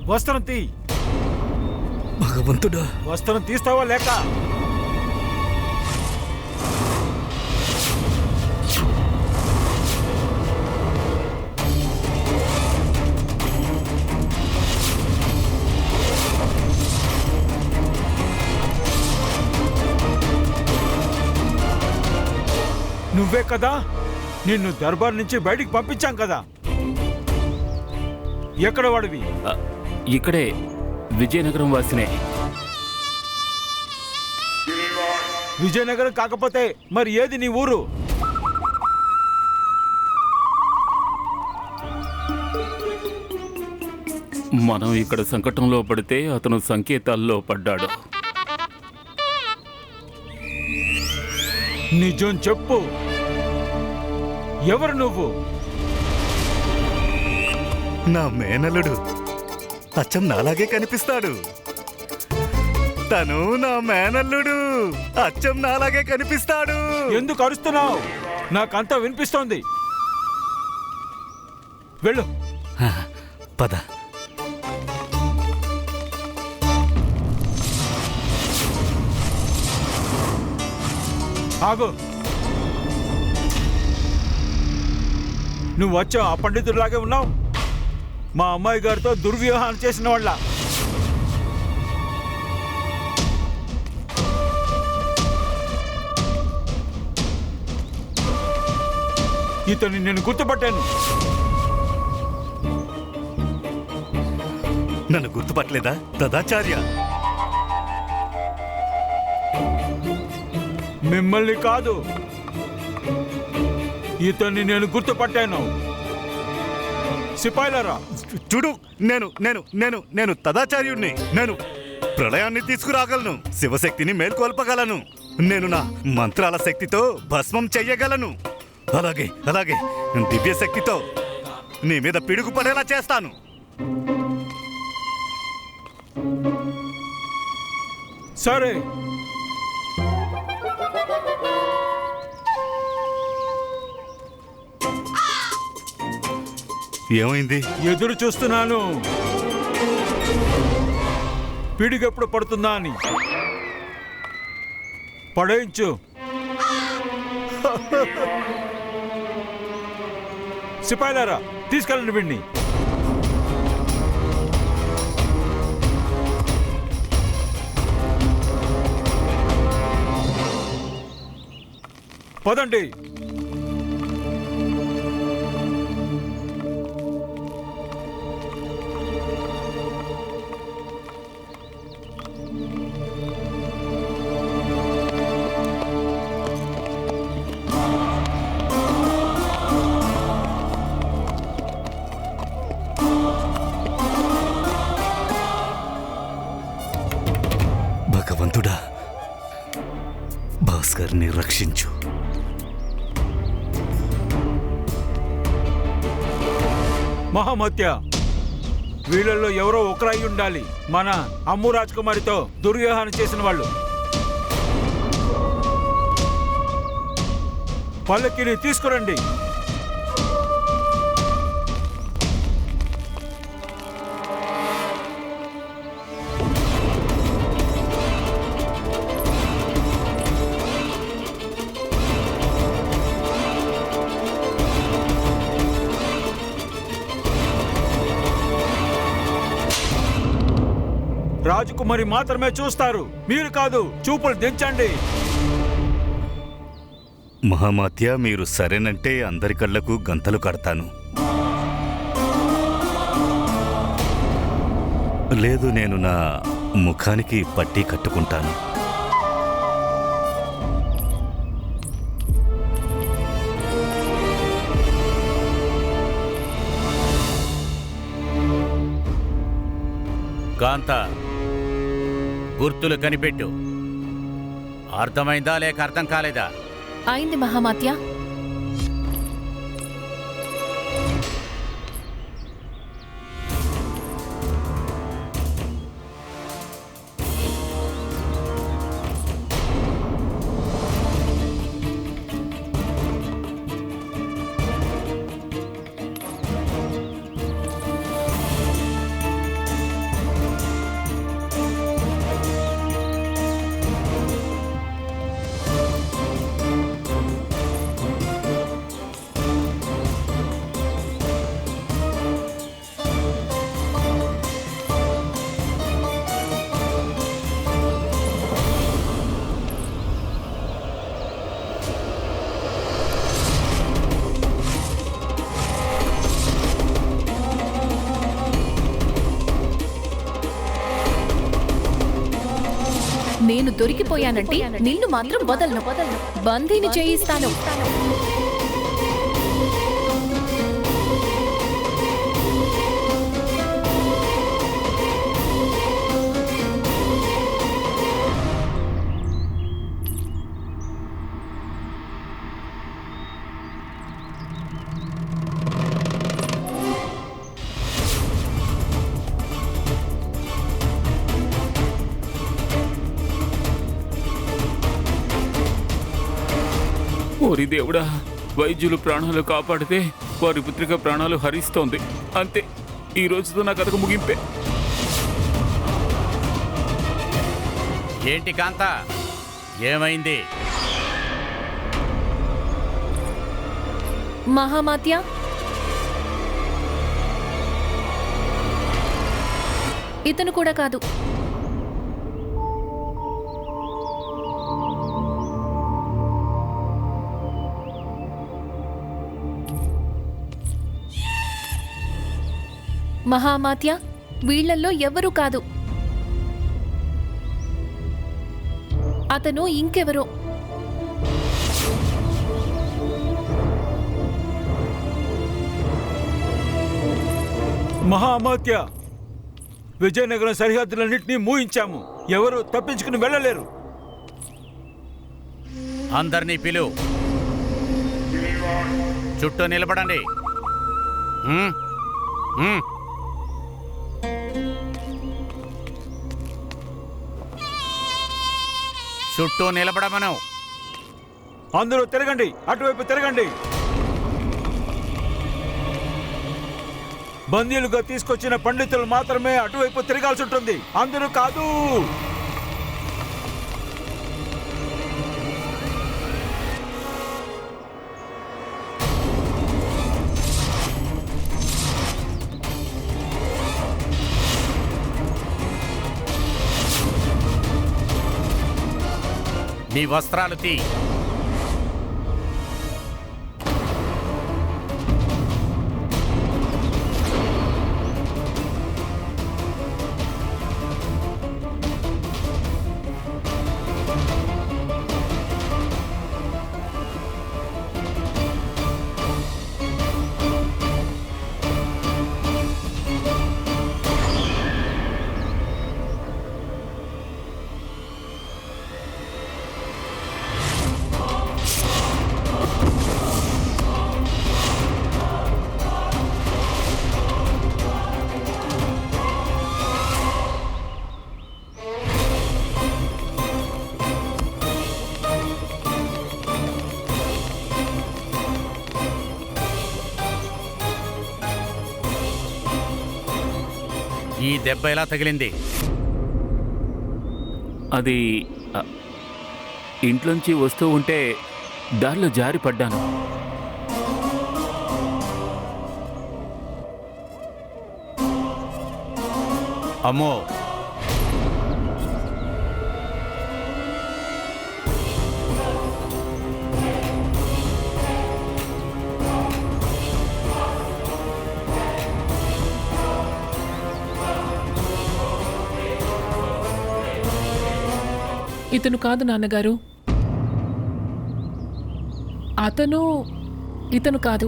వస్త్రం తీ. భగవంతుడా, వస్త్రం తీస్తావా లేక? నువ్వే కదా నిన్ను దర్బార్ నుంచి బయటికి పంపించాం కదా. ఎక్కడ వాడివి? ఇక్కడే విజయనగరం వాసినే. విజయనగరం కాకపోతే మరి ఏది నీ ఊరు? మనం ఇక్కడ సంకటంలో పడితే అతను సంకేతాల్లో పడ్డాడు. నిజం చెప్పు, ఎవరు నువ్వు? నా మేనల్లుడు. అచ్చం నాలాగే కనిపిస్తాడు. తను నా మేనల్లుడు. అచ్చం నాలాగే కనిపిస్తాడు. ఎందుకు అరుస్తున్నావు? నాకంతా వినిపిస్తోంది. వెళ్ళు. పద. ఆగు. నువ్వు వచ్చావు ఆ పండితుడిలాగే ఉన్నావు. మా అమ్మాయి గారితో దుర్వ్యవహారం చేసిన వాళ్ళ. ఇతన్ని నేను గుర్తుపట్టాను. నన్ను గుర్తుపట్టలేదా తదాచార్య? మిమ్మల్ని కాదు, ఇతన్ని నేను గుర్తుపట్టాను. సిపాయిలరా, చూడు, నేను నేను నేను నేను తదాచార్యుడిని. నేను ప్రళయాన్ని తీసుకురాగలను. శివశక్తిని మేల్కొల్పగలను. నేను నా మంత్రాల శక్తితో భస్మం చెయ్యగలను. అలాగే అలాగే దివ్య శక్తితో నీ మీద పిడుగు పడేలా చేస్తాను. సరే. ఏమైంది? ఎదురు చూస్తున్నాను పిడిగెప్పుడు పడుతుందా అని. పడేయించు. సిపాయిలారా, తీసుకెళ్ళండి వీడిని. పదండి. భగవంతుడా, భాస్కర్ని రక్షించు. మహామత్య, వీళ్ళల్లో ఎవరో ఒకరై ఉండాలి మన అమ్ము రాజకుమారితో దుర్వ్యవహారం చేసిన వాళ్ళు. పల్లకిని తీసుకురండి. రాజకుమారి మాత్రమే చూస్తారు, మీరు కాదు. చూపులు దించండి. మహామాత్య, మీరు సరేనంటే అందరి కళ్ళకు గంతలు కడతాను. లేదు, నేను నా ముఖానికి పట్టీ కట్టుకుంటాను. కాంత, గుర్తులు కనిపెట్టు. అర్థమైందా లేక అర్థం కాలేదా? అయింది మహామాత్య. నేను దొరికిపోయానంటే నిన్ను మాత్రం వదలను బందీని చేయిస్తాను. ఓరి దేవుడా, వైద్యులు ప్రాణాలు కాపాడితే వారి పుత్రిక ప్రాణాలు హరిస్తోంది. అంతే, ఈ రోజుతో నా కథకు ముగింపే. ఏంటి కాంత, ఏమైంది? మహామాత్య, ఇతను కూడా కాదు. మహామాత్య, వీళ్లల్లో ఎవరూ కాదు. అతను ఇంకెవరో. మహామాత్య, విజయనగరం సరిహద్దులన్నింటినీ మూయించాము. ఎవరు తప్పించుకుని వెళ్ళలేరు. అందరినీ పిలువు, చుట్టూ నిలబడండి. చుట్టూ నిలబడమను. అందరూ తిరగండి, అటువైపు తిరగండి. బందీలుగా తీసుకొచ్చిన పండితులు మాత్రమే అటువైపు తిరగాల్సి ఉంటుంది, అందరూ కాదు. నీ వస్త్రాలు తీ. ఈ దెబ్బ ఎలా తగిలింది? అది ఇంట్లోంచి వస్తూ ఉంటే దారిలో జారి పడ్డాను. అమ్మో, ఇతను కాదు నాన్నగారు, ఇతను కాదు.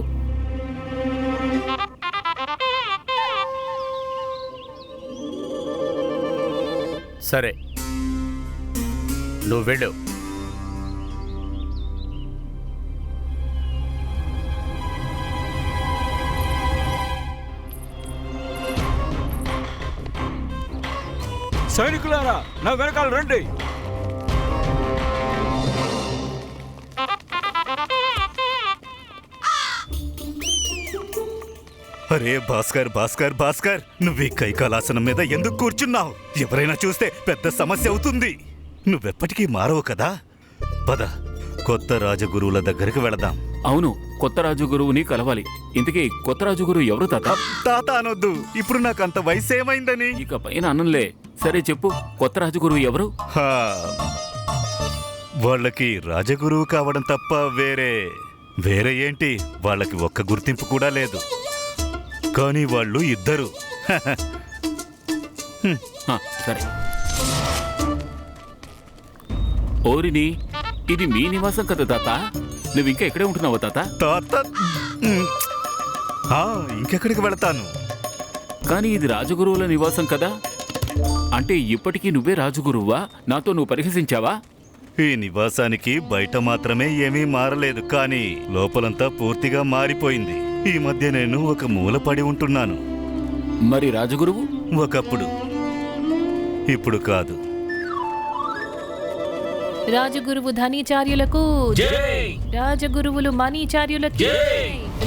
సరే, నువ్వు వెళ్ళు. సైనికులారా, నా వెనకాల రండి. అరే భాస్కర్, భాస్కర్, భాస్కర్, నువ్వు ఈ కైకాలాసనం మీద ఎందుకు కూర్చున్నావు? ఎవరైనా చూస్తే పెద్ద సమస్య అవుతుంది. నువ్వెప్పటికీ మారవు కదా. పద, కొత్త రాజగురువుల దగ్గరికి వెళదాం. అవును, కొత్త రాజగురువుని కలవాలి. ఇంతకీ కొత్త రాజగురువు ఎవరు తాత? తాత అనొద్దు, ఇప్పుడు నాకంత వయసు ఏమైందని. ఇక పైన అన్నంలే. సరే చెప్పు, కొత్త రాజగురువు ఎవరు? హా, వాళ్ళకి రాజగురువు కావడం తప్ప వేరే ఏంటి? వాళ్ళకి ఒక్క గుర్తింపు కూడా లేదు. కానీ వాళ్ళు ఇద్దరు. సరే, ఓరిని, ఇది మీ నివాసం కదా తాత? నువ్వు ఇంకా ఇక్కడే ఉంటున్నావా తాత? తాత ఇంకెక్కడికి వెళతాను? కానీ ఇది రాజగురువుల నివాసం కదా? అంటే ఇప్పటికీ నువ్వే రాజగురువా? నాతో నువ్వు పరిహసించావా? ఈ నివాసానికి బయట మాత్రమే ఏమీ మారలేదు, కానీ లోపలంతా పూర్తిగా మారిపోయింది. ఈ మధ్య నేను ఒక మూల పడి ఉంటున్నాను. మరి రాజగురువు? ఒకప్పుడు, ఇప్పుడు కాదు. రాజగురువు ధనీచార్యులకు రాజగురువులు మనీచార్యులకు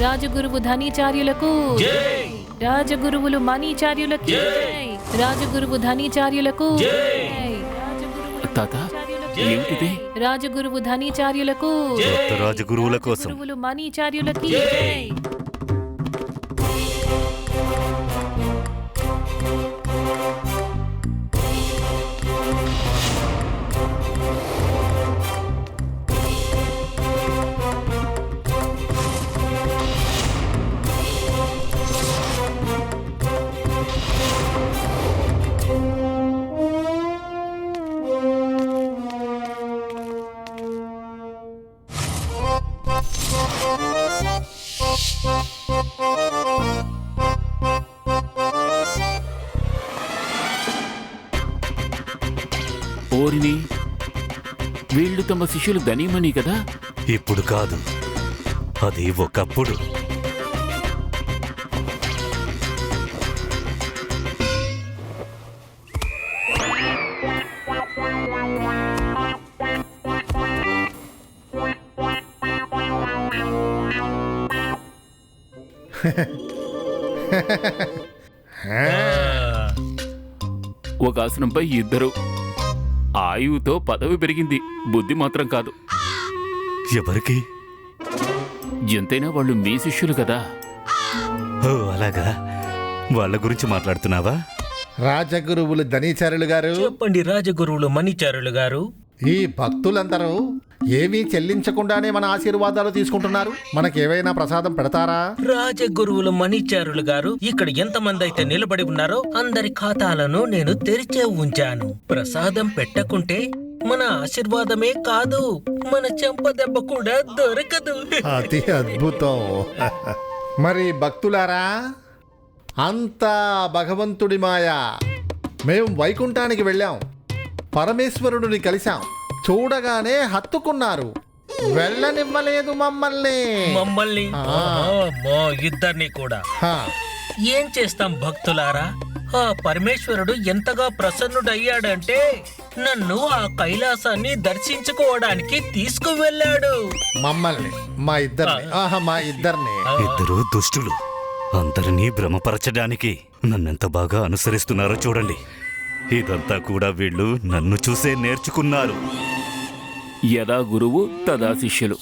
రాజగురువు ధనీచార్యులకు రాజగురువులు మనీచార్యులకు రాజగురువు ధనీచార్యులకు తాత, ఏమిటిది? రాజగురువు ధనీచార్యులకు కొత్త రాజగురువుల కోసం గురువులు మనీచార్యులకి ఓరిని, వీళ్ళు తమ శిష్యులు ధనీమణి కదా? ఇప్పుడు కాదు, అది ఒకప్పుడు. ఒక ఆసనంపై ఇద్దరు. ఆయువుతో పదవి పెరిగింది, బుద్ధి మాత్రం కాదు. ఎవరికి? ఎంతైనా వాళ్ళు మీ శిష్యులు కదా? ఓ అలాగా, వాళ్ళ గురించి మాట్లాడుతున్నావా? రాజగురువులు ధనీచారులు గారు, చెప్పండి రాజగురువులు మణిచారులు గారు. ఈ భక్తులందరూ ఏమీ చెల్లించకుండానే మన ఆశీర్వాదాలు తీసుకుంటున్నారు. మనకేవైనా ప్రసాదం పెడతారా? రాజగురువులు మణిచారులు గారు, ఇక్కడ ఎంతమంది అయితే నిలబడి ఉన్నారో అందరి ఖాతాలను నేను తెరిచే ఉంచాను. ప్రసాదం పెట్టకుంటే మన ఆశీర్వాదమే కాదు, మన చెంప దెబ్బ కూడా దొరకదు. అతి అద్భుతం. మరి భక్తులారా, అంతా భగవంతుడి మాయ. మేము వైకుంఠానికి వెళ్ళాం, పరమేశ్వరుడిని కలిశాం. చూడగానే హత్తుకున్నారు, వెళ్ళనివ్వలేదు మమ్మల్ని. మమ్మల్ని మా ఇద్దరిని కూడా. హా, ఏం చేస్తాం భక్తులారా? ఆ పరమేశ్వరుడు ఎంతగా ప్రసన్నుడయ్యాడంటే నన్ను ఆ కైలాసాన్ని దర్శించుకోవడానికి తీసుకువెళ్ళాడు. మమ్మల్ని, మా ఇద్దరిని. మా ఇద్దరిని. ఇద్దరు దుష్టులు అందరినీ భ్రమపరచడానికి నన్నెంత బాగా అనుసరిస్తున్నారో చూడండి. ఇదంతా కూడా వీళ్ళు నన్ను చూసే నేర్చుకున్నారు. యదా గురువు తదా శిష్యులు.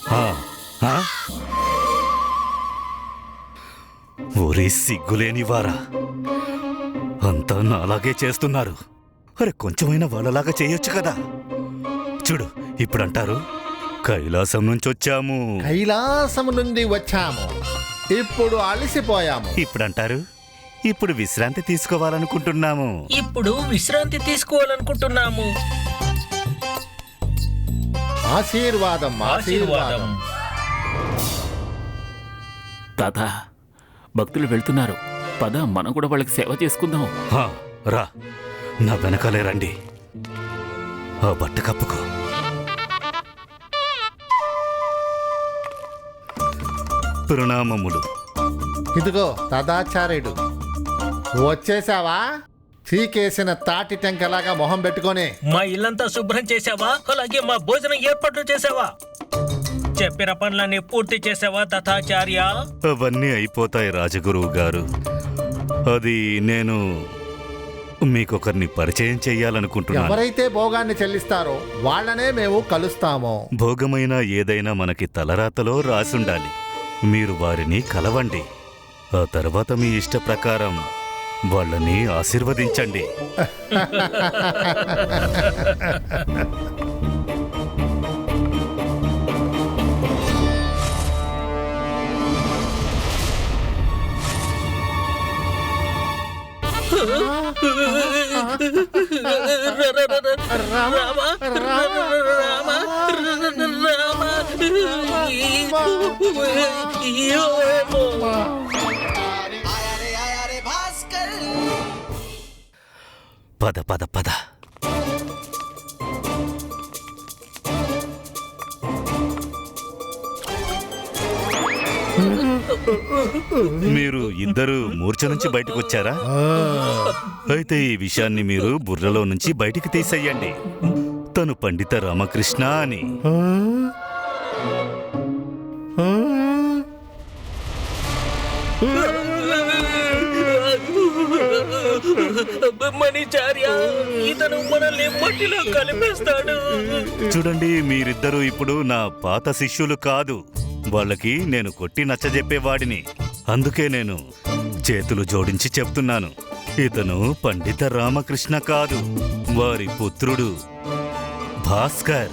ఒరే సిగ్గులేని వారా, అంతా నాలాగే చేస్తున్నారు. అరే కొంచెమైనా వాళ్ళలాగా చేయొచ్చు కదా. చూడు, ఇప్పుడంటారు కైలాసం నుంచి వచ్చాము, కైలాసం నుండి వచ్చాము, ఇప్పుడు అలసిపోయాము. ఇప్పుడంటారు ఇప్పుడు విశ్రాంతి తీసుకోవాలనుకుంటున్నాము. ఇప్పుడు విశ్రాంతి తీసుకోవాలనుకుంటున్నాము. ఆశీర్వాదం, ఆశీర్వాదం. తాత, భక్తులు వెళ్తున్నారు, పద మనం కూడా వాళ్ళకి సేవ చేసుకుందాం. హా, రా, నా వెనకాలే రండి. ఆ బట్ట కప్పుకో. ప్రణామములు. ఇదిగో తదాచార్యుడు, వచ్చేసావా? చీకేసిన తాటి టెంకలాగా మొహం పెట్టుకొని. మా ఇల్లంతా శుభ్రం చేసావా? అలాగే మా భోజనం ఏర్పాట్లు చేసావా? చెప్పిన పనులన్నీ పూర్తి చేసావా తథాచార్య? అవన్నీ అయిపోతాయి రాజగురువు గారు. అది నేను మీకొకరిని పరిచయం చెయ్యాలనుకుంటున్నాను. ఎవరైతే భోగాన్ని చెల్లిస్తారో వాళ్ళనే మేము కలుస్తాము. భోగమైన ఏదైనా మనకి తలరాతలో రాసుండాలి. మీరు వారిని కలవండి. ఆ తర్వాత మీ ఇష్ట ప్రకారం వాళ్ళని ఆశీర్వదించండి. రామ పద పద పద. మీరు ఇద్దరు మూర్ఛ నుంచి బయటకు వచ్చారా? అయితే ఈ విషయాన్ని మీరు బుర్రలో నుంచి బయటికి తీసేయండి. తను పండిత రామకృష్ణ అని. మణిచార్య, ఇతను మనల్ని మట్టిలో కలిపేస్తాడు. చూడండి, మీరిద్దరూ ఇప్పుడు నా పాత శిష్యులు కాదు. వాళ్ళకి నేను కొట్టి నచ్చజెప్పేవాడిని. అందుకే నేను చేతులు జోడించి చెప్తున్నాను, ఇతను పండిత రామకృష్ణ కాదు, వారి పుత్రుడు భాస్కర్.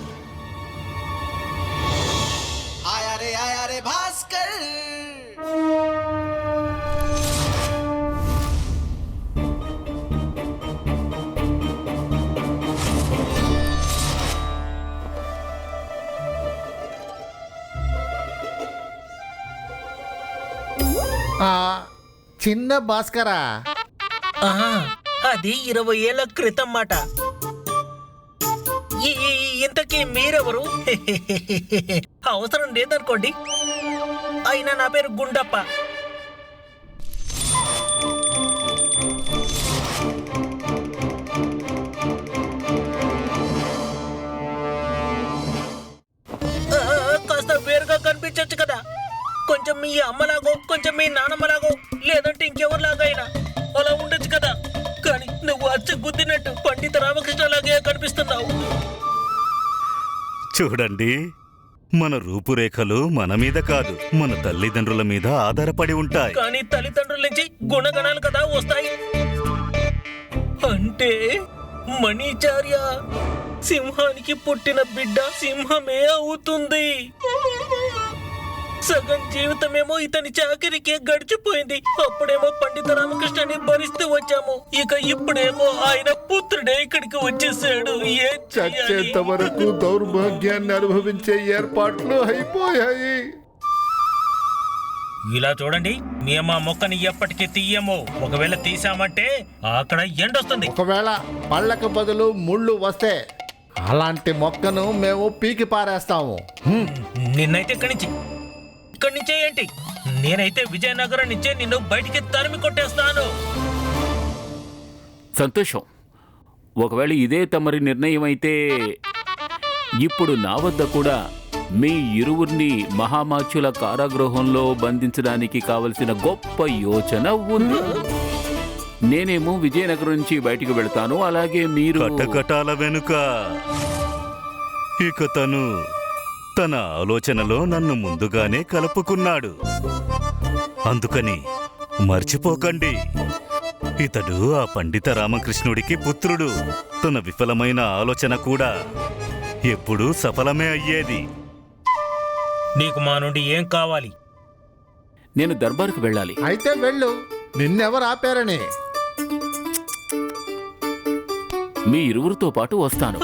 ఆ, చిన్న భాస్కరా, ఆహా, అది 20 ఏళ్ల క్రితం మాట. ఇంతకీ మీరెవరు? అవసరం లేదనుకోండి. అయినా నా పేరు గుండప్ప. కాస్త వేరుగా కనిపించచ్చు కదా. కొంచెం మీ అమ్మలాగో, కొంచెం మీ నానమ్మలాగో, లేదంటే ఇంకెవరిలాగైనా అలా ఉండొచ్చు కదా. కానీ నువ్వు అచ్చ గుద్దినట్టు పండిత రామకృష్ణలాగే కనిపిస్తున్నావు. చూడండి, మన రూపురేఖలు మన మీద కాదు, మన తల్లిదండ్రుల మీద ఆధారపడి ఉంటాయి. కానీ తల్లిదండ్రుల నుంచి గుణగణాలు కదా వస్తాయి. అంటే మణిచార్య సింహానికి పుట్టిన బిడ్డ సింహమే అవుతుంది. సగం జీవితమేమో ఇతని చాకరికే గడిచిపోయింది. అప్పుడేమో పండిత రామకృష్ణని భరిస్తూ వచ్చాము. ఇక ఇప్పుడేమో ఆయన పుత్రుడే ఇక్కడికి వచ్చేసాడు. చచ్చేంత వరకు దౌర్భాగ్యాన్ని అనుభవించే ఏర్పాట్లు అయిపోయాయి. ఇలా చూడండి, మేము ఆ మొక్కని ఎప్పటికీ తీయము. ఒకవేళ తీసామంటే అక్కడ ఎండొస్తుంది. ఒకవేళ పళ్ళకు బదులు ముళ్ళు వస్తే అలాంటి మొక్కను మేము పీకి పారేస్తాము. నిన్నైతే ఇక్కడి నుంచే ఏంటి, నేనైతే విజయనగరం నుంచే నిన్ను బయటికి తరిమి కొట్టేస్తాను. సంతోషం. ఒకవేళ ఇదే తమరి నిర్ణయం అయితే ఇప్పుడు నా వద్ద కూడా మీ ఇరువురిని మహామాచ్యుల కారాగృహంలో బంధించడానికి కావలసిన గొప్ప యోచన ఉంది. నేనేమో విజయనగరం నుంచి బయటికి వెళ్తాను, అలాగే మీరు కటకటాల వెనుక ఇక తన ఆలోచనలో నన్ను ముందుగానే కలుపుకున్నాడు. అందుకని మర్చిపోకండి, ఇతడు ఆ పండిత రామకృష్ణుడికి పుత్రుడు. తన విఫలమైన ఆలోచన కూడా ఎప్పుడూ సఫలమే అయ్యేది. నీకు మా నుండి ఏం కావాలి? నేను దర్బారుకు వెళ్ళాలి. అయితే వెళ్ళు, నిన్నెవరు ఆపారని. మీ ఇరువురితో పాటు వస్తాను.